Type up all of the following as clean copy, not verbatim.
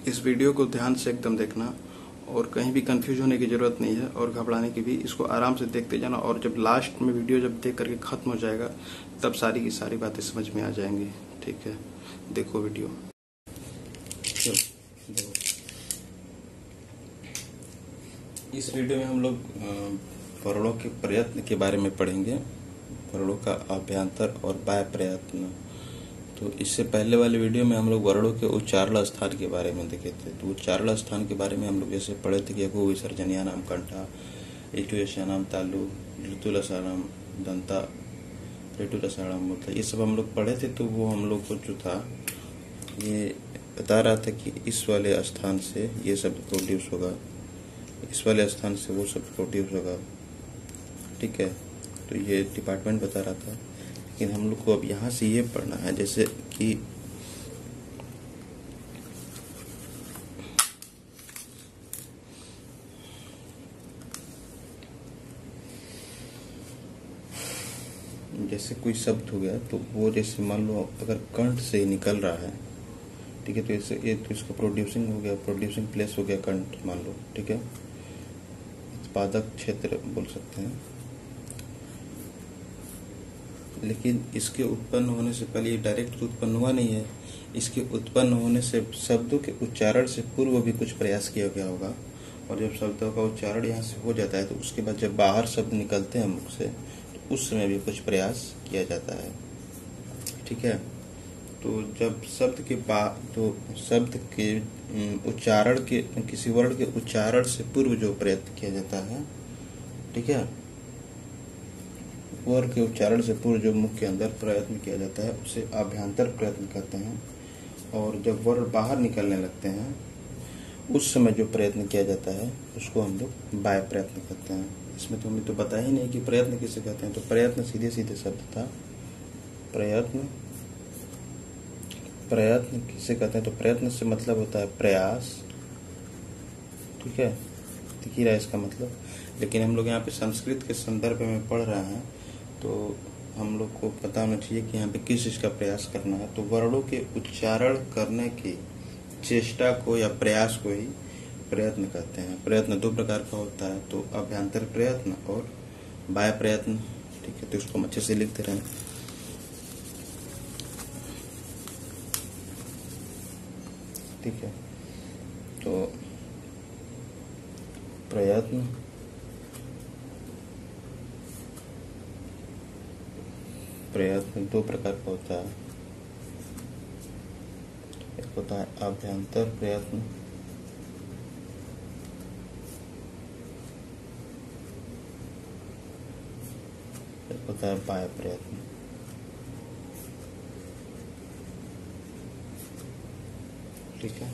इस वीडियो को ध्यान से एकदम देखना और कहीं भी कंफ्यूज होने की जरूरत नहीं है और घबराने की भी। इसको आराम से देखते जाना और जब लास्ट में वीडियो जब देख करके खत्म हो जाएगा तब सारी की सारी बातें समझ में आ जाएंगी। ठीक है, देखो वीडियो। इस वीडियो में हम लोग वर्णों के प्रयत्न के बारे में पढ़ेंगे, वर्णों का अभ्यंतर और बाह्य प्रयत्न। तो इससे पहले वाले वीडियो में हम लोग वर्णों के उच्चारण स्थान के बारे में देखे थे। तो उच्चारण स्थान के बारे में हम लोग जैसे पढ़े थे कि अगु विसर्जनिया नाम कंठा, इटुयसा नाम तालु, ऋतुलसा नाम दंता, ऋतुलसा नाम मूर्धा, ये सब हम लोग पढ़े थे। तो वो हम लोग को जो था ये बता रहा था कि इस वाले स्थान से ये शब्द प्रोड्यूस होगा, इस वाले स्थान से वो शब्द प्रोड्यूस होगा। ठीक है, तो ये डिपार्टमेंट बता रहा था। लेकिन हम लोग को अब यहाँ से ये पढ़ना है जैसे कि जैसे कोई शब्द हो गया तो वो जैसे मान लो अगर कंठ से ही निकल रहा है, ठीक है, तो इससे ये तो इसका प्रोड्यूसिंग हो गया, प्रोड्यूसिंग प्लेस हो गया कंठ मान लो। ठीक है, उत्पादक क्षेत्र बोल सकते हैं। लेकिन इसके उत्पन्न होने से पहले ये डायरेक्ट उत्पन्न हुआ नहीं है। इसके उत्पन्न होने से शब्दों के उच्चारण से पूर्व भी कुछ प्रयास किया गया होगा, और जब शब्दों का उच्चारण यहाँ से हो जाता है तो उसके बाद जब बाहर शब्द निकलते हैं मुख से तो उस समय भी कुछ प्रयास किया जाता है। ठीक है, तो जब शब्द के शब्द के उच्चारण के किसी वर्ण के उच्चारण से पूर्व जो प्रयत्न किया जाता है, ठीक है, वर्ण के उच्चारण से पूर्व जो मुख के अंदर प्रयत्न किया जाता है उसे अभ्यंतर प्रयत्न कहते हैं। और जब वर्ण बाहर निकलने लगते हैं उस समय जो प्रयत्न किया जाता है उसको हम लोग बाह्य प्रयत्न कहते हैं। इसमें तो हमें तो पता ही नहीं कि प्रयत्न किसे कहते हैं। तो प्रयत्न सीधे सीधे शब्द था, प्रयत्न। प्रयत्न किसे कहते हैं? तो प्रयत्न से मतलब होता है प्रयास। ठीक है, दिख ही रहा है इसका मतलब। लेकिन हम लोग यहाँ पे संस्कृत के संदर्भ में पढ़ रहे हैं तो हम लोग को पता होना चाहिए कि यहाँ पे किस चीज का प्रयास करना है। तो वर्णों के उच्चारण करने की चेष्टा को या प्रयास को ही प्रयत्न कहते हैं। प्रयत्न दो प्रकार का होता है, तो अभ्यंतर प्रयत्न और बाह्य प्रयत्न। ठीक है, तो इसको अच्छे से लिखते रहें। ठीक है, तो प्रयत्न, प्रयत्न दो प्रकार का होता है। एक होता है अभ्यंतर प्रयत्न, एक होता है बाह्य प्रयत्न। ठीक है,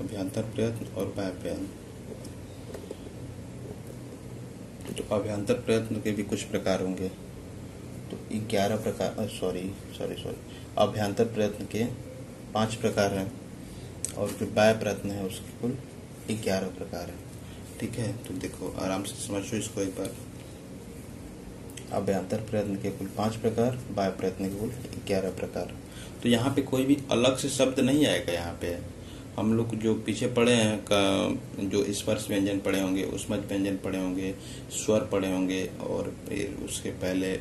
अभ्यंतर प्रयत्न और बाह्य प्रयत्न। तो अभ्यंतर प्रयत्न के भी कुछ प्रकार होंगे। तो 11 प्रकार, सॉरी अभ्यंतर प्रयत्न के 5 प्रकार हैं और जो बाह्य प्रयत्न है उसके कुल 11 प्रकार है। ठीक है, तो देखो आराम से समझो इसको एक बार। अभ्यंतर प्रयत्न के कुल 5 प्रकार, बाह्य प्रयत्न के कुल 11 प्रकार। तो यहाँ पे कोई भी अलग से शब्द नहीं आएगा। यहाँ पे हम लोग जो पीछे पढ़े हैं, जो स्पर्श व्यंजन पढ़े होंगे, उष्मज व्यंजन पढ़े होंगे, स्वर पढ़े होंगे, और फिर उसके पहले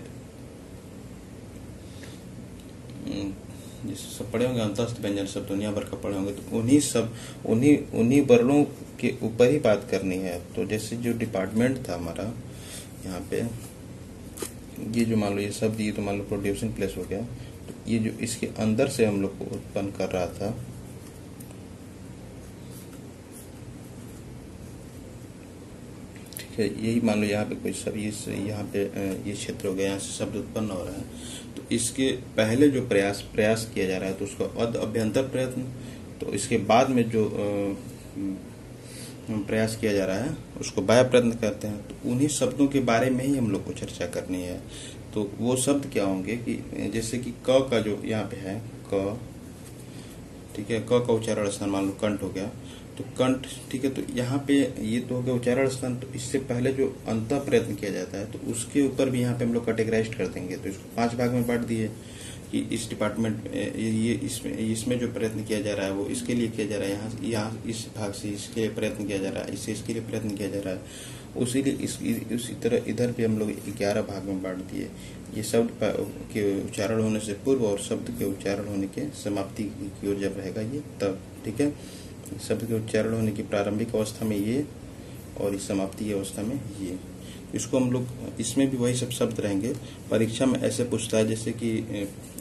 जिस सब पढ़े होंगे अंतस्थ व्यंजन सब दुनिया भर का पढ़े होंगे। तो उन्हीं वर्णों के ऊपर ही बात करनी है। तो जैसे जो डिपार्टमेंट था हमारा यहाँ पे, ये जो मान लो ये शब्द, ये तो मान लो प्रोड्यूसिंग प्लेस हो गया। तो ये जो इसके अंदर से हम लोग को उत्पन्न कर रहा था, ठीक है, यही मान लो यहाँ पे कोई सब यहाँ पे ये क्षेत्र हो गया, यहाँ से शब्द उत्पन्न हो रहा है। तो इसके पहले जो प्रयास किया जा रहा है तो उसको अभ्यंतर प्रयत्न। तो इसके बाद में जो प्रयास किया जा रहा है उसको बाह्य प्रयत्न कहते हैं। तो उन्हीं शब्दों के बारे में ही हम लोग को चर्चा करनी है। तो वो शब्द क्या होंगे कि जैसे कि क का जो यहाँ पे है क, ठीक है, क का उच्चारण स्थान मान लो कंठ हो गया, तो कंठ। ठीक है, तो यहाँ पे ये तो हो गया उच्चारण स्थान। तो इससे पहले जो अंतः प्रयत्न किया जाता है तो उसके ऊपर भी यहाँ पे हम लोग कैटेगराइज कर देंगे। तो इसको 5 भाग में बांट दिए। कि इस डिपार्टमेंट ये इसमें जो प्रयत्न किया जा रहा है वो इसके लिए किया जा रहा है, यहाँ इस भाग से इसके लिए प्रयत्न किया जा रहा है, इसके लिए प्रयत्न किया जा रहा है। उसी तरह इधर भी हम लोग 11 भाग में बांट दिए। ये शब्द के उच्चारण होने से पूर्व और शब्द के उच्चारण होने के समाप्ति की ओर जब रहेगा ये तब, ठीक है। शब्द के उच्चारण होने की प्रारंभिक अवस्था में ये और इस समाप्ति की अवस्था में ये। इसको हम लोग, इसमें भी वही सब शब्द रहेंगे। परीक्षा में ऐसे पूछता है जैसे कि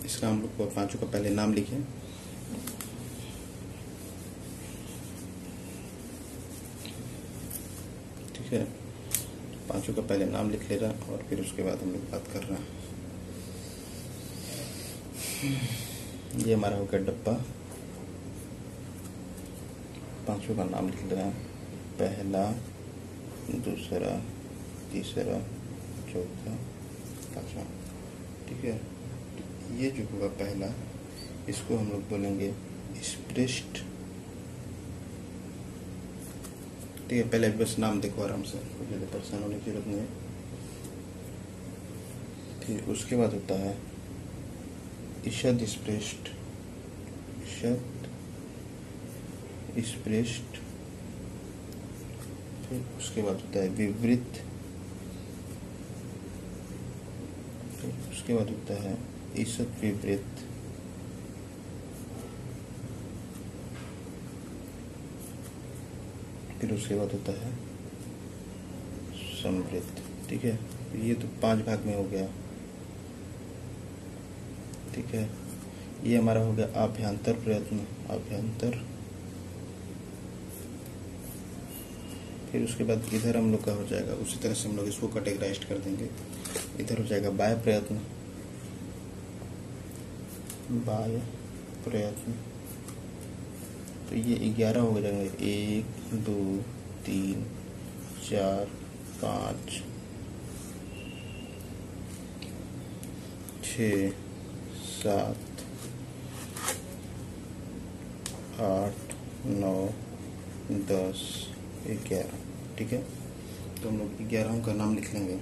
इसका हम लोग पांचों का पहले नाम लिखें। ठीक है, पांचों का पहले नाम लिख ले रहा और फिर उसके बाद हम लोग बात कर रहे हैं। ये हमारा हो गया डब्बा। पांचों का नाम लिख ले रहे हैं, पहला, दूसरा, तीसरा, चौथा, पांचवा। ठीक है, ये जो होगा पहला, इसको हम लोग बोलेंगे स्पृष्ट। ठीक है, पहले बस नाम देखो आराम से, कोई ज़्यादा परेशान होने की जरूरत नहीं है। फिर उसके बाद होता है ईषद स्पृष्ट, ईषद स्पृष्ट। फिर उसके बाद होता है विवृत। फिर उसके बाद होता है ईषद विवृत। फिर उसके बाद होता है समृद्ध। ठीक है, ये तो 5 भाग में हो गया। ठीक है, ये हमारा हो गया आभ्यंतर प्रयत्न, आभ्यंतर। फिर उसके बाद इधर हम लोग का हो जाएगा, उसी तरह से हम लोग इसको कैटेगराइज कर देंगे। इधर हो जाएगा बाह्य प्रयत्न, बाह्य प्रयत्न। तो ये 11 हो जाएंगे, 1 2 3 4 5 6 7 8 9 10 11। ठीक है, तो हम लोग 11 का नाम लिख लेंगे।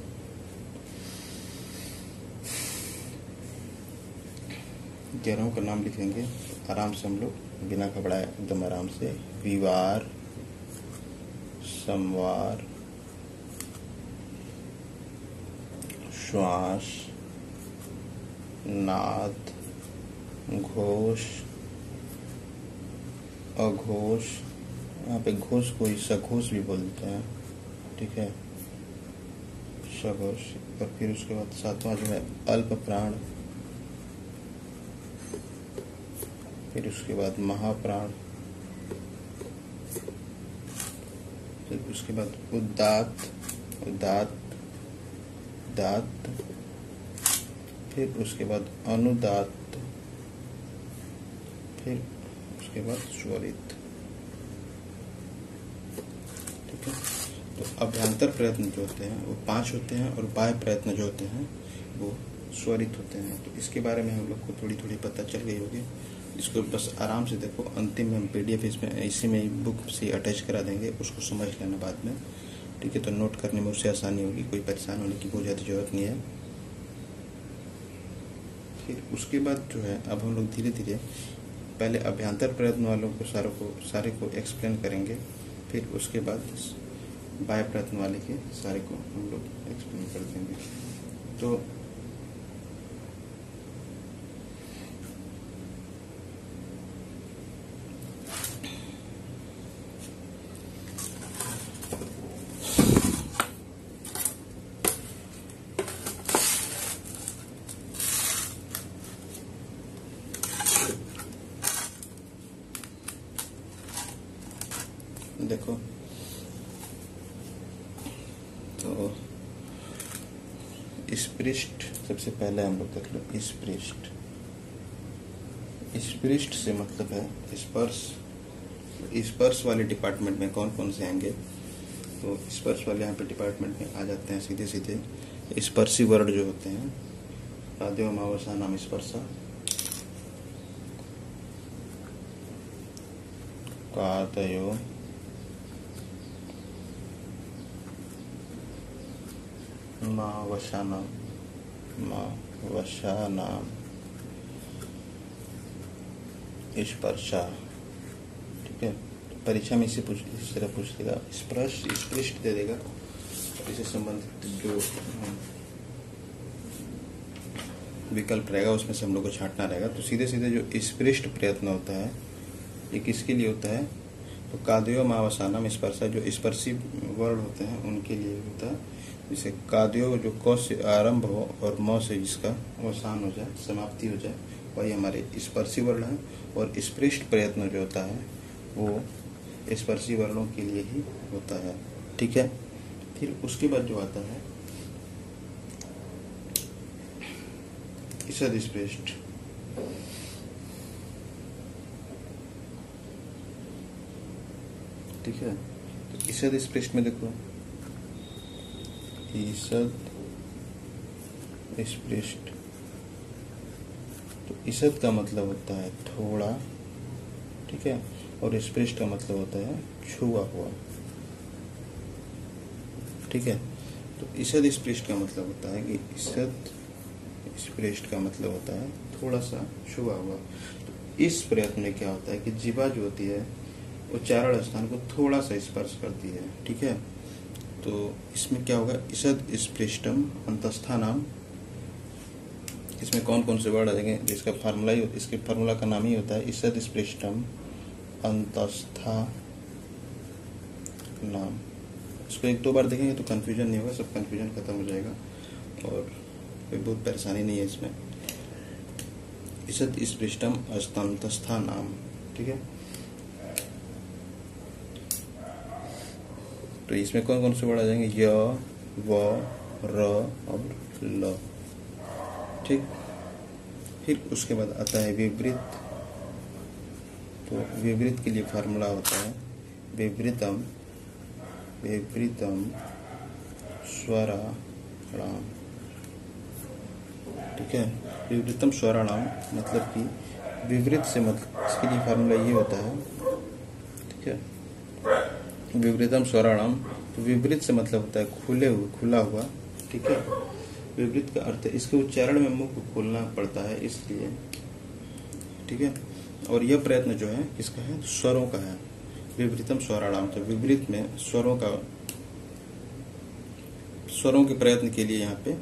ग्यारहों का नाम लिख लेंगे आराम से हम लोग, बिना घबराए एकदम आराम से। विवार, संवार, श्वास, नाद, घोष, अघोष। यहाँ पे घोष को सघोष भी बोलते हैं। ठीक है, सघोष। और फिर उसके बाद 7वां जो है अल्प प्राण। फिर उसके बाद महाप्राण। फिर उसके बाद उदात्त, उदात्त, दात्त। फिर उसके बाद अनुदात्त। फिर उसके बाद स्वरित। ठीक है, तो अभ्यंतर प्रयत्न जो होते हैं वो 5 होते हैं और बाह्य प्रयत्न जो होते हैं वो स्वरित होते हैं। तो इसके बारे में हम लोग को थोड़ी थोड़ी पता चल गई होगी। इसको बस आराम से देखो, अंतिम में PDF इसमें इसी में बुक से अटैच करा देंगे, उसको समझ लेना बाद में। ठीक है, तो नोट करने में उससे आसानी होगी, कोई परेशान होने की बहुत ज़्यादा जरूरत नहीं है। फिर उसके बाद जो है अब हम लोग धीरे धीरे पहले अभ्यंतर प्रयत्न वालों को सारे को एक्सप्लेन करेंगे। फिर उसके बाद बाह्य प्रयत्न वाले के सारे को हम लोग एक्सप्लेन कर देंगे। तो देखो, तो स्पृष्ट सबसे पहले हम लोग देख लो। स्पृष्ट, स्पृष्ट से मतलब है स्पर्श। स्पर्श वाले डिपार्टमेंट में कौन कौन से आएंगे? तो स्पर्श वाले यहाँ पे डिपार्टमेंट में आ जाते हैं सीधे सीधे स्पर्शी वर्ड जो होते हैं। आद्यो अमावस्या नाम स्पर्शा, कातयो, मावसानाम, मावसानाम, स्पर्शा। ठीक है, परीक्षा में इस तरह पूछ देगा, स्पर्श स्पृष्ट दे देगा, इससे संबंधित जो विकल्प रहेगा उसमें से हम लोग को छांटना रहेगा। तो सीधे सीधे जो स्पृष्ट प्रयत्न होता है ये किसके लिए होता है? तो कादयो मावसानम स्पर्शा, जो स्पर्शी वर्ण होते हैं उनके लिए होता है। जैसे कादयो जो क से आरंभ हो और म से जिसका अवसान हो जाए, समाप्ति हो जाए, वही हमारे स्पर्शी वर्ण है। और स्पृष्ट प्रयत्न जो होता है वो स्पर्शी वर्णों के लिए ही होता है। ठीक है, फिर उसके बाद जो आता है ईषद स्पृष्ट। ठीक है, तो ईषद स्पृष्ट में देखो, ईषद स्पृष्ट, तो ईषद का मतलब होता है थोड़ा, ठीक है, और स्पृष्ट का मतलब होता है छुआ हुआ। ठीक है, तो ईषद स्पृष्ट का मतलब होता है कि ईषद स्पृष्ट का मतलब होता है थोड़ा सा छुआ हुआ। तो इस प्रयत्न में क्या होता है कि जीवा जो होती है उच्चारण स्थान को थोड़ा सा स्पर्श करती है। ठीक है, तो इसमें क्या होगा, ईषद स्पृष्टम अंतस्थानाम। इसमें कौन कौन से वर्ड आ जाएंगे, जिसका फार्मूला ही, इसके फार्मूला का नाम ही होता है ईषद स्पृष्टम अंतस्था नाम। इसको एक दो बार देखेंगे तो कंफ्यूजन नहीं होगा, सब कंफ्यूजन खत्म हो जाएगा और कोई बहुत परेशानी नहीं है इसमें। ईषद स्पृष्टम अंतस्था नाम। ठीक है, तो इसमें कौन कौन से वर्ड आ जाएंगे, य, व, र और ल। ठीक, फिर उसके बाद आता है विवृत। तो विवृत के लिए फार्मूला होता है विवृतम स्वराणाम। ठीक है, विवृतम स्वराणाम मतलब कि विवृत से मतलब, इसके लिए फार्मूला ये होता है। ठीक है, विवृतम स्वराणाम, तो विवृत से मतलब होता है खुले हुए, खुला हुआ। ठीक है, विवृत का अर्थ है इसके उच्चारण में मुंह को खोलना पड़ता है, इसलिए। ठीक है, और यह प्रयत्न जो है किसका है, स्वरों का है। विवृतम स्वराणाम, तो विवृत में स्वरों के प्रयत्न के लिए यहाँ पे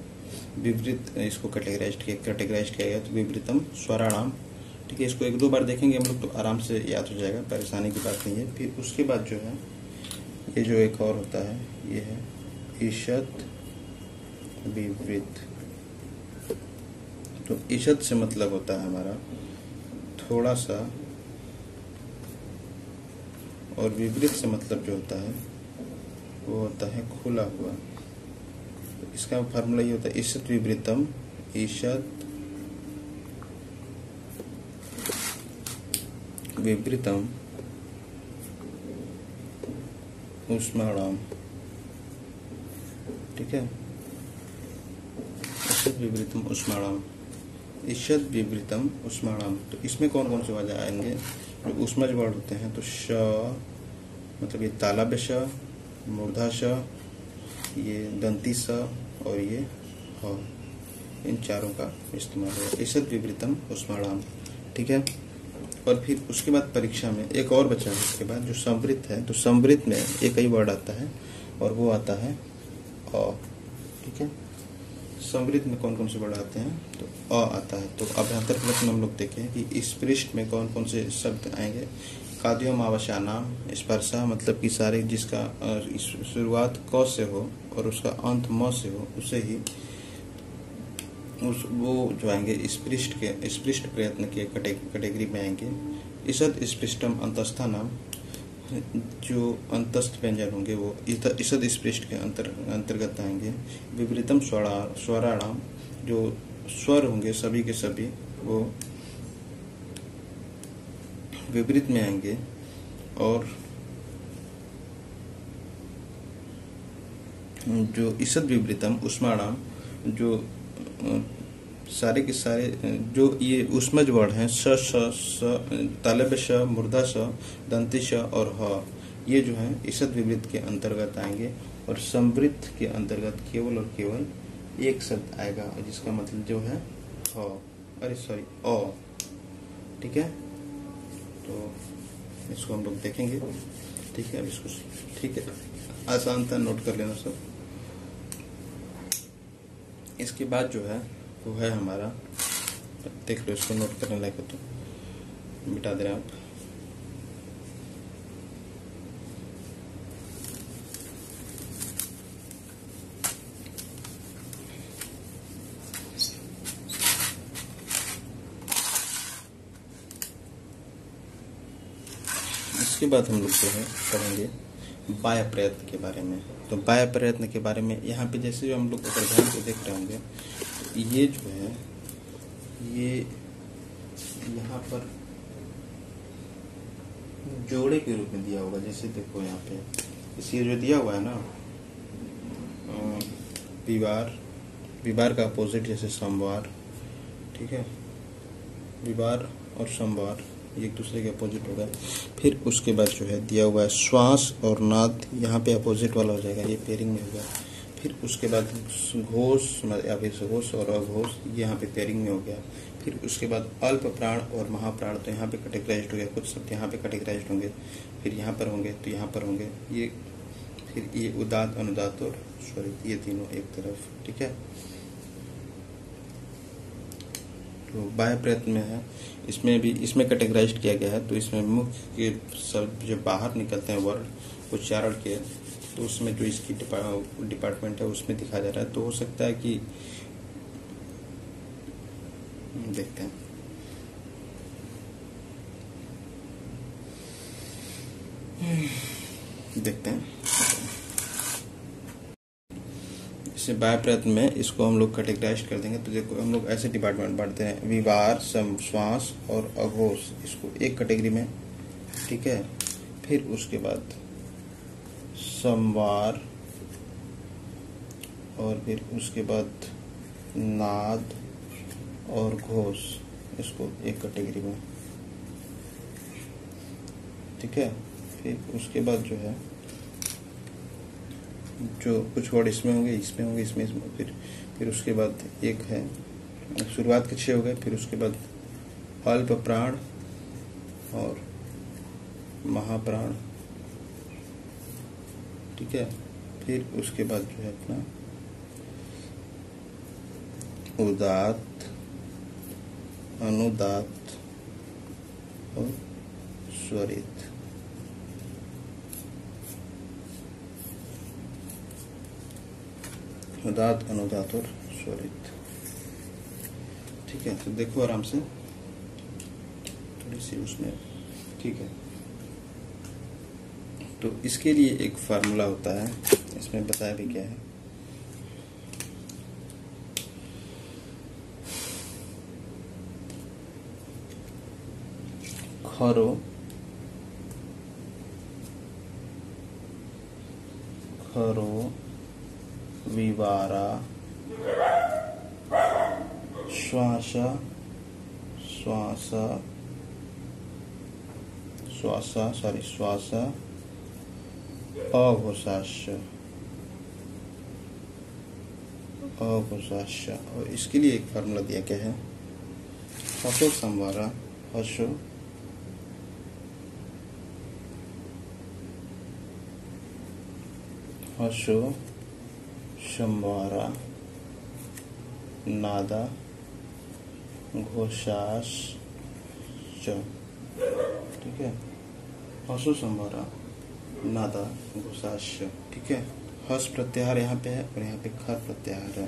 विवृत इसको कैटेगराइज किया गया, तो विवृतम स्वराणाम। ठीक है, इसको एक दो बार देखेंगे हम लोग तो आराम से याद हो जाएगा, परेशानी की बात नहीं है। फिर उसके बाद जो है ये जो एक और होता है ये है ईषद विवृत। तो ईषद से मतलब होता है हमारा थोड़ा सा, और विवृत से मतलब जो होता है वो होता है खुला हुआ। तो इसका फार्मूला ये होता है ईषद विवृतम, ईषद विवृतम ऊष्माणाम। ठीक है, ईषद विवृतम ऊष्माणाम, ईषद विवृतम ऊष्माणाम। तो इसमें कौन कौन से वर्ड आएंगे, जो ऊष्मज वर्ड होते हैं, तो श मतलब ये तालव्य श, मूर्धा श, ये दंती स और ये ह, इन चारों का इस्तेमाल है ईषद विवृतम ऊष्माणाम। ठीक है, और फिर उसके बाद परीक्षा में एक और बचा है उसके बाद जो संवृत है, तो संवृत में एक ही वर्ड आता है और वो आता है अ। ठीक है, संवृत में कौन कौन से वर्ड आते हैं, तो अ आता है। तो अभ्यंतर प्रश्न हम लोग देखें कि स्पृष्ट में कौन कौन से शब्द आएंगे। काद्योम आवश्यानाम स्पर्शा, मतलब कि सारे जिसका शुरुआत क से हो और उसका अंत म से हो उसे ही वो जो आएंगे स्पृष्ट प्रयत्न के कैटेगरी में आएंगे। ईषद स्पृष्टम अंतस्था नाम, जो अंतस्थ व्यंजन होंगे वो ईषद स्पृष्ट के अंतर्गत आएंगे। विवृतम स्वराणाम, जो स्वर होंगे सभी के सभी वो विपरीत में आएंगे। और जो ईषद विवृतम ऊष्माणाम, जो सारे के सारे जो ये ऊष्मज वर्ड हैं स तालव्य श, मूर्धा श, दंती श और ह, ये जो है ईषद विवृत के अंतर्गत आएंगे। और संवृत के अंतर्गत केवल और केवल एक शब्द आएगा जिसका मतलब जो है ह, अ। ठीक है, तो इसको हम लोग देखेंगे। ठीक है, अब इसको ठीक है आसान था, नोट कर लेना सब। इसके बाद जो है वो है हमारा, देख लो इसको, नोट करने लायक हो तो मिटा दे रहे हैं आप। इसके बाद हम लोग जो है पढ़ेंगे बाह्य प्रयत्न के बारे में। तो बाह्य प्रयत्न के बारे में यहाँ पे जैसे हम लोग अगर ध्यान से देख रहे होंगे तो ये जो है ये यहाँ पर जोड़े के रूप में दिया होगा। जैसे देखो यहाँ पे इसलिए जो दिया हुआ है ना विवार, विवार का अपोजिट जैसे समवार, ठीक है, विवार और समवार एक दूसरे के अपोजिट होगा। फिर उसके बाद जो है दिया हुआ है श्वास और नाद, यहाँ पे अपोजिट वाला हो जाएगा, ये पेयरिंग में होगा। फिर उसके बाद घोष या फिर घोष और अघोष, यहाँ पे पेयरिंग में हो गया। फिर उसके बाद अल्प प्राण और महाप्राण, तो यहाँ पे कैटेगराइज्ड हो गया, कुछ शब्द यहाँ पे कैटेगराइज्ड होंगे, फिर यहाँ पर होंगे तो यहाँ पर होंगे ये। फिर ये उदात, अनुदात और स्वरित, ये तीनों एक तरफ। ठीक है, तो बाह्य प्रयत्न में है, इसमें भी इसमें कैटेगराइज्ड किया गया है। तो इसमें मुख्य शब्द जो बाहर निकलते हैं वर्ण उच्चारण के, तो उसमें जो इसकी डिपार्टमेंट है उसमें दिखा जा रहा है। तो हो सकता है कि देखते हैं, देखते हैं इसे बाह्य प्रयत्न में इसको हम लोग कैटेगराइज कर देंगे। तो देखो हम लोग ऐसे डिपार्टमेंट बांटते हैं, विवार, श्वास और अघोष, इसको एक कैटेगरी में। ठीक है, फिर उसके बाद संवार और फिर उसके बाद नाद और घोष, इसको एक कैटेगरी में। ठीक है, फिर उसके बाद जो है जो कुछ वर्ड इसमें होंगे, इसमें होंगे, इसमें फिर उसके बाद एक है, शुरुआत के 6 हो गए। फिर उसके बाद अल्प प्राण और महाप्राण। ठीक है, फिर उसके बाद जो है अपना उदात, अनुदात और स्वरित। उदात, अनुदात और स्वरित। ठीक है, तो देखो आराम से, थोड़ी सी उसमें। ठीक है, तो इसके लिए एक फार्मूला होता है, इसमें बताया भी क्या है। खरो, खरो, विवारा, श्वास, श्वास, श्वास, सॉरी श्वास, अघोषाश्य, अघोषाश्य। और इसके लिए एक फार्मूला दिया गया है, हसो संवारा, हसो, हसो संवारा, नादा, घोषाश च। ठीक है, हसो संवारा, नादा, घोषाश। ठीक है, हस प्रत्याहार यहाँ पे है और यहाँ पे खर प्रत्याहार है।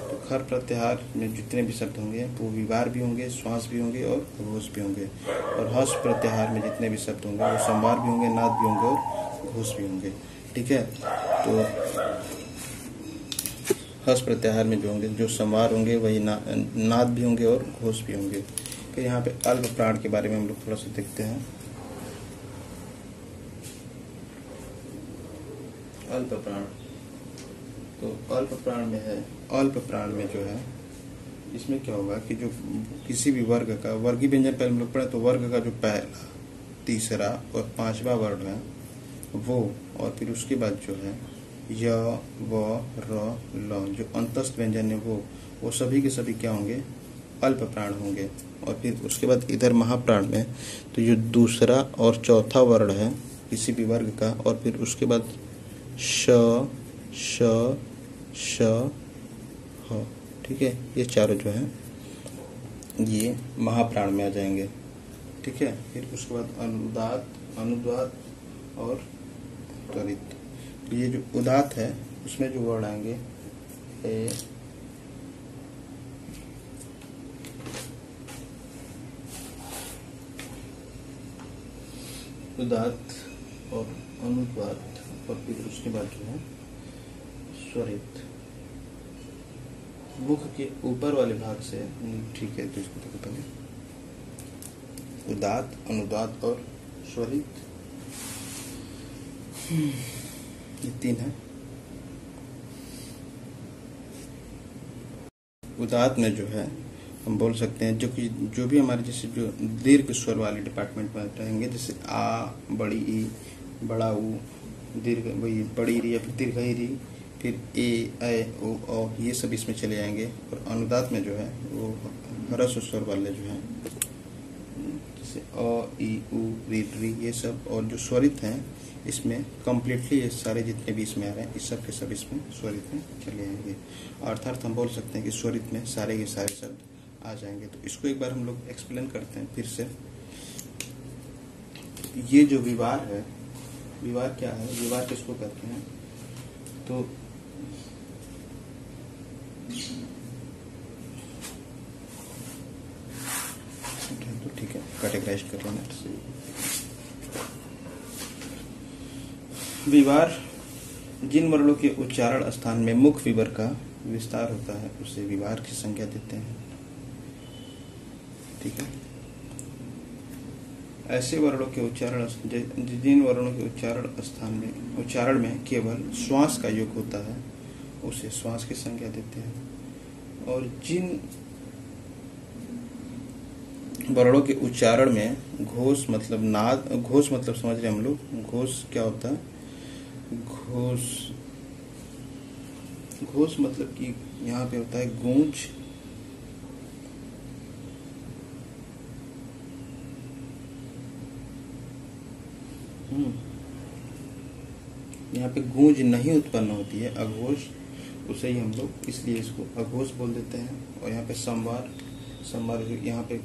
तो खर प्रत्याहार में जितने भी शब्द होंगे वो विवार भी होंगे, श्वास भी होंगे और घोष भी होंगे। और हस प्रत्याहार में जितने भी शब्द होंगे वो संवार भी होंगे, नाद भी होंगे और घोष भी होंगे। ठीक है, तो हस प्रत्याहार में जो होंगे, जो संवार होंगे वही नाद भी होंगे और घोष भी होंगे। फिर यहाँ पे अल्प प्राण के बारे में हम लोग थोड़ा सा देखते हैं। अल्प प्राण, तो अल्प प्राण में है, अल्प प्राण में जो है इसमें क्या होगा कि जो किसी भी वर्ग का वर्गीय व्यंजन पहले हम लोग पढ़े, तो वर्ग का जो पहला, तीसरा और 5वां वर्ण है वो, और फिर उसके बाद जो है य, व, र, ल, जो अंतस्थ व्यंजन है वो सभी के सभी क्या होंगे, अल्प प्राण होंगे। और फिर उसके बाद इधर महाप्राण में तो ये दूसरा और चौथा वर्ण है किसी भी वर्ग का, और फिर उसके बाद श श श ह, ठीक है। ये चारों जो है ये महाप्राण में आ जाएंगे, ठीक है। फिर उसके बाद अनुदात अनुदात और त्वरित। तो ये जो उदात है उसमें जो वर्ण आएंगे ए उदात और अनुदात, और फिर उसके बाद जो है स्वरित। मुख के ऊपर वाले भाग से, ठीक है, तो इसको देखो पहले, उदात अनुदात और स्वरित, ये तीन है। उदात में जो है हम बोल सकते हैं जो भी हमारे जैसे जो दीर्घ स्वर वाले डिपार्टमेंट में रहेंगे, जैसे आ, बड़ी ई, बड़ा ऊ, दीर्घ वही बड़ी री या फिर दीर्घ री, फिर ए ओ औ, ये सब इसमें चले जाएंगे। और अनुदात में जो है वो ह्रस्व स्वर वाले जो है जैसे अ ई उ री री, ये सब। और जो स्वरित हैं इसमें कम्प्लीटली ये सारे जितने भी इसमें आ रहे हैं इस सब के सब इसमें स्वरित में चले जाएंगे। अर्थात हम बोल सकते हैं कि स्वरित में सारे के सारे शब्द आ जाएंगे। तो इसको एक बार हम लोग एक्सप्लेन करते हैं फिर से। ये जो विवार है, विवार क्या है, विवार किसको कहते हैं, तो ठीक है, कैटेगराइज कर लेना। विवार जिन वर्णों के उच्चारण स्थान में मुख विवर का विस्तार होता है उसे विवार की संज्ञा देते हैं, ठीक है। ऐसे वर्णों के उच्चारण, जिन वर्णों के उच्चारण में केवल श्वास का योग होता है उसे श्वास की संज्ञा देते हैं। और जिन वर्णों के उच्चारण में घोष मतलब नाद, घोष मतलब समझ रहे हम लोग, घोष क्या होता है, घोष मतलब कि यहाँ पे होता है गूंज, यहाँ पे गूंज नहीं उत्पन्न होती है, अघोष, उसे ही हम लोग इसलिए इसको अघोष बोल देते हैं। और यहाँ पे संवार, संवार यहाँ पे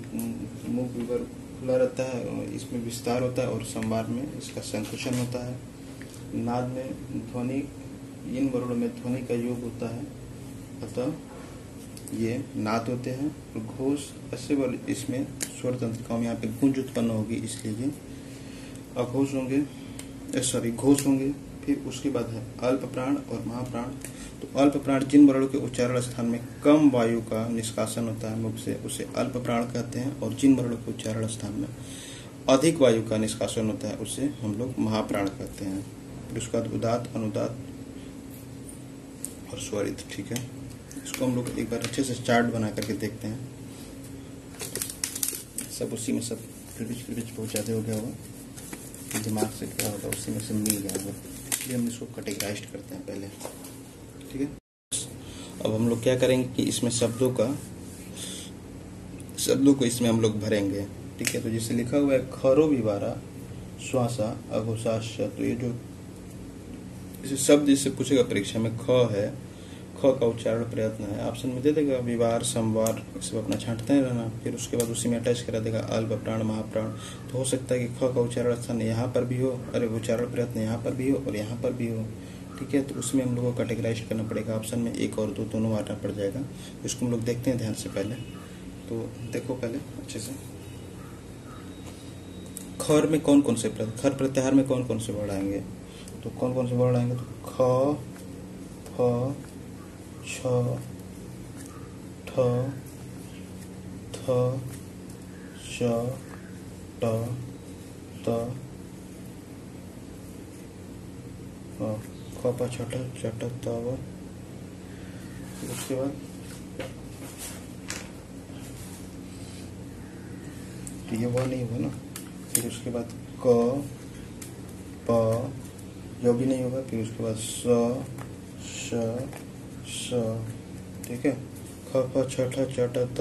मुख विवर खुला रहता है और इसमें विस्तार होता है, और संवार में इसका संकुचन होता है। नाद में ध्वनि, इन वर्णों में ध्वनि का योग होता है, अतः ये नाद होते हैं। और घोष ऐसे वर्ण, इसमें स्वर तंत्रिकाओं में यहाँ पे गूंज उत्पन्न होगी, इसलिए ये अघोष होंगे, सॉरी घोष होंगे। फिर उसके बाद है अल्प प्राण और महाप्राण। तो अल्प प्राण जिन वर्णों के उच्चारण स्थान में कम वायु का निष्कासन होता है मुख से उसे अल्प प्राण कहते हैं, और जिन वर्णों के उच्चारण स्थान में अधिक वायु का निष्कासन होता है उसे हम लोग महाप्राण कहते हैं। फिर उसके बाद उदात अनुदात और स्वरित, ठीक है। इसको हम लोग एक बार अच्छे से चार्ट बना करके देखते हैं। सब उसी में सब फिर बहुत ज़्यादा हो गया होगा, दिमाग से क्या होगा उसी में से मिल गया होगा, इसलिए हम इसको कैटेगराइज करते हैं पहले, ठीक है। अब हम लोग क्या करेंगे कि इसमें शब्दों को इसमें हम लोग भरेंगे, ठीक है। तो जैसे लिखा हुआ है खरो विवारा श्वासा अघोषाश्च, तो ये जो इसे शब्द जिससे पूछेगा परीक्षा में, ख है, ख का उच्चारण प्रयत्न है, ऑप्शन में दे देगा विवार संवार, सब अपना छांटते रहना। फिर उसके बाद उसी में अटैच करा देगा अल्प प्राण महाप्राण। तो हो सकता है कि ख का उच्चारण स्थान यहाँ पर भी हो, अरे उच्चारण प्रयत्न यहाँ पर भी हो और यहाँ पर भी हो, ठीक है। तो उसमें हम लोग को कैटेगराइज करना पड़ेगा, ऑप्शन में 1 और 2 दोनों आना पड़ जाएगा। इसको हम लोग देखते हैं ध्यान से पहले, तो देखो पहले अच्छे से। खर में कौन कौन से खर प्रत्याहार में कौन कौन से वर्ड आएंगे, तो कौन कौन से वर्ड आएंगे, तो ख, फ, छ, ठ, थ, श, ट, त, ख प छठ चट तव। उसके बाद ये वो नहीं होगा ना। फिर उसके बाद क, प, जो भी नहीं होगा। फिर उसके बाद स, श, स, ठीक है। ख प छ ठ च ट त,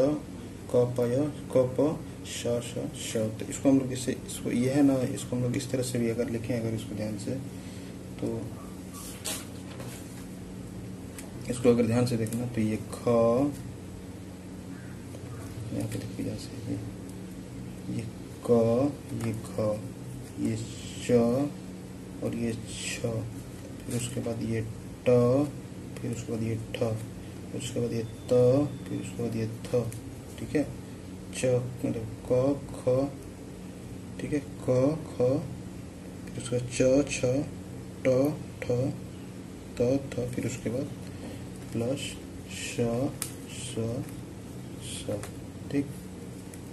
क प य क प श श श। तो इसको हम लोग इसको ये है ना, इसको हम लोग इस तरह से भी अगर लिखें, अगर इसको ध्यान से, तो इसको अगर ध्यान से देखना तो ये ख, यहाँ पे देखिए यहाँ से ये क, ये ख, ये च और ये छ, फिर उसके बाद ये ट, फिर उसके बाद ये ठ, फिर उसके बाद ये त, फिर उसके बाद ये थ। ठीक है, च मतलब क ख, ठीक है, क ख, फिर उसके बाद च छ ट ठ त थ, फिर उसके बाद प्लस श स स। ठीक,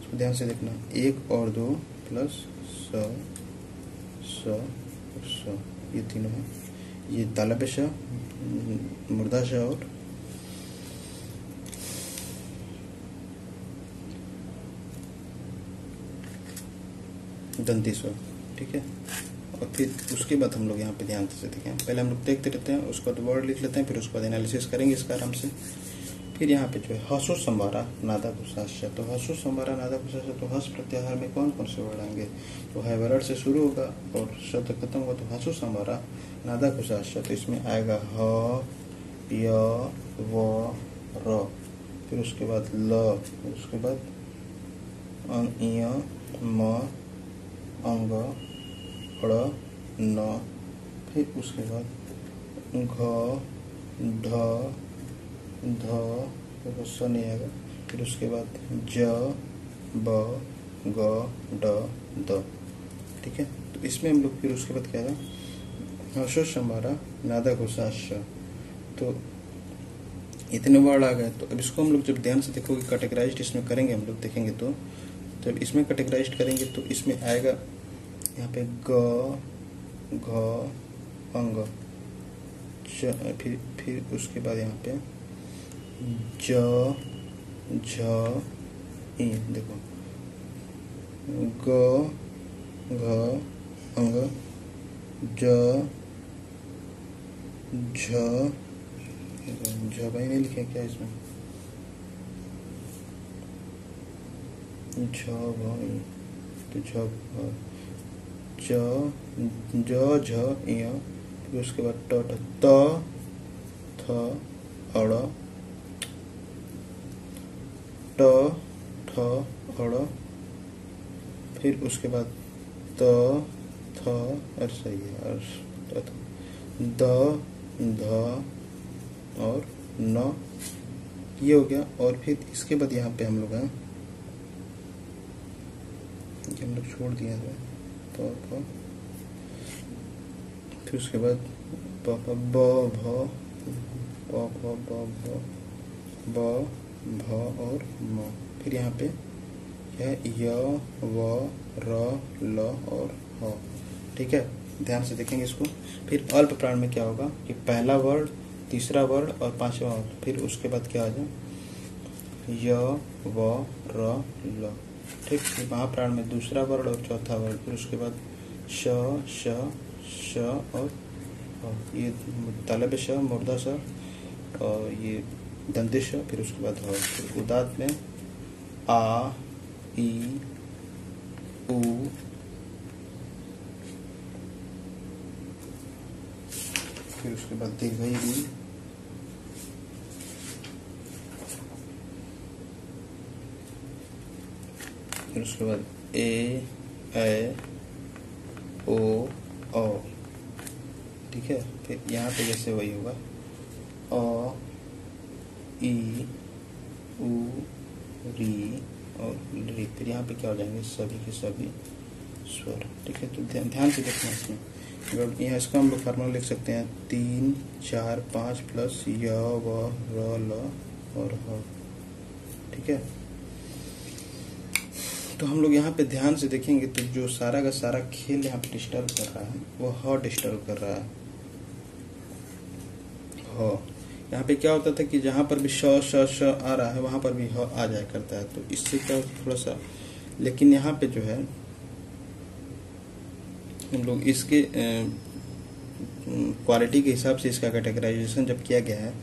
इसको ध्यान से देखना, 1 और 2 प्लस स स और स, ये तीनों है। ये तालव्य श, मूर्धा श और दंती स्वर। ठीक है, और फिर उसके बाद हम लोग यहाँ पे ध्यान से देखें, पहले हम लोग देखते रहते हैं, उसके बाद वर्ड लिख लेते हैं, फिर उसके बाद एनालिसिस करेंगे इसका आराम से। फिर यहाँ पे जो है हसु संवारा नादा कुशास्य, तो हसु संवारा नादा कुशास्य, तो हस प्रत्याहार में कौन कौन से वर्ड आएंगे, तो है वर्ड से शुरू होगा और शब्द खत्म होगा, तो हसु संवारा नादा कुशास्य, तो इसमें आएगा ह य व र, फिर उसके बाद ल, फिर उसके बाद अन य म अंग ड़ न, फिर उसके बाद घ ढ ध, फिर स नहीं आएगा, फिर उसके बाद ज ब ग ड द। ठीक है, तो इसमें हम लोग फिर उसके बाद क्या था, हर्षो संवारा नादा घोषाश्य, तो इतने वर्ड आ गए। तो अब इसको हम लोग जब ध्यान से देखोगे, कैटेगराइज्ड इसमें करेंगे हम लोग, देखेंगे तो जब इसमें कैटेगराइज्ड करेंगे तो इसमें आएगा यहाँ पे ग घ अंग च, फिर उसके बाद यहाँ पे ज झ ई, देखो ग घ अंग ज झ, झ भाई नहीं लिखे क्या इसमें, झ भाई, तो झ ज झ य, फिर उसके बाद ट त थ अड़ ट ठ अड़, फिर उसके बाद त थ, और सही है, और द ध और न, ये हो गया। और फिर इसके बाद यहाँ पे हम लोग हैं, हम लोग छोड़ दिए थे प, फिर उसके बाद ब भ ब भ और म, फिर यहाँ पे है य व र ल और ह। ठीक है, ध्यान से देखेंगे इसको। फिर अल्प प्राण में क्या होगा कि पहला वर्ड, तीसरा वर्ड और पांचवा वर्ड, फिर उसके बाद क्या आ जाए य व र ल। ठीक, फिर महाप्राण में दूसरा वर्ड और चौथा वर्ड, फिर उसके बाद श श श और ये तालव्य श, मूर्धा श और ये दंती श, फिर उसके बाद ह। फिर उदात में आ ई उ, फिर उसके बाद दीर्घ ई, फिर उसके बाद ए ओ औ। ठीक है, फिर यहाँ पे जैसे वही होगा अ ई उ री और री, फिर यहाँ पे क्या हो जाएंगे सभी के सभी स्वर। ठीक है, तो ध्यान से देखना इसमें, अगर यहाँ इसका हम लोग फार्मूला लिख सकते हैं 3 4 5 प्लस य व र ल और ह। ठीक है, तो हम लोग यहाँ पे ध्यान से देखेंगे तो जो सारा का सारा खेल यहाँ पे डिस्टर्ब कर रहा है वो ह डिस्टर्ब कर रहा है। ह यहाँ पे क्या होता था कि जहाँ पर भी श श श आ रहा है वहां पर भी ह आ जाया करता है, तो इससे क्या थोड़ा सा, लेकिन यहाँ पे जो है हम लोग इसके क्वालिटी के हिसाब से इसका कैटेगराइजेशन जब किया गया है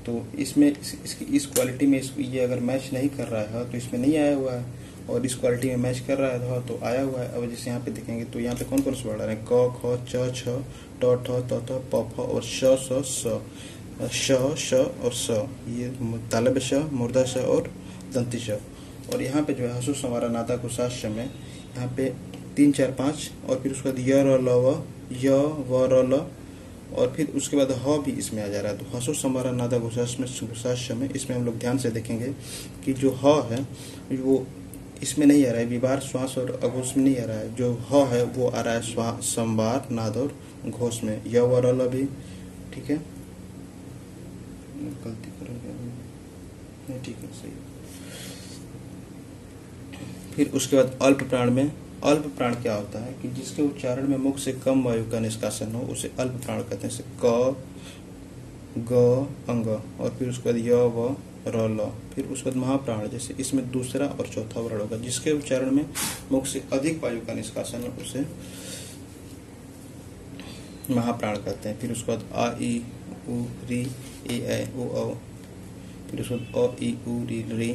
तो इसमें इसकी इस क्वालिटी में ये अगर मैच नहीं कर रहा है तो इसमें नहीं आया हुआ है, और इस क्वालिटी में मैच कर रहा है तो आया हुआ है। अब जैसे यहाँ पे देखेंगे तो यहाँ पे कौन कौन से वर्ड आ रहे हैं, क ख च छ ट ठ त थ प फ और श श और स, ये तालब श, मुर्दा श और दंती श। और यहाँ पे जो है हसु संवारा नादा कुसा श में यहाँ पे 3 4 5 और फिर उसके बाद य र ल व, य व र ल, और फिर उसके बाद ह भी इसमें आ जा रहा है। तो हसु संवारा नादा घुसाश में इसमें हम लोग ध्यान से देखेंगे कि जो ह है वो इसमें नहीं आ रहा है, विवार श्वास और अघोष में नहीं आ रहा है। जो ह है वो आ रहा है संवार नाद और घोष में, य व र ल भी, ठीक है। गलती करोगे, ठीक है, सही। फिर उसके बाद अल्प प्राण में, अल्प प्राण क्या होता है कि जिसके उच्चारण में मुख से कम वायु का निष्कासन हो उसे अल्प प्राण कहते हैं। जैसे क ग अंग, और फिर उसके बाद य व र ल, फिर उसके बाद महाप्राण, जैसे इसमें दूसरा और चौथा वर्ण होगा। जिसके उच्चारण में मुख से अधिक वायु का निष्कासन हो उसे महाप्राण कहते हैं। फिर उसके बाद आ ई उ री ए ऐ ओ औ, फिर उसके बाद अ ई उ री रे,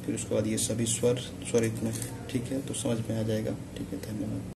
फिर उसके बाद ये सभी स्वर स्वरित में, ठीक है। तो समझ में आ जाएगा, ठीक है। धन्यवाद।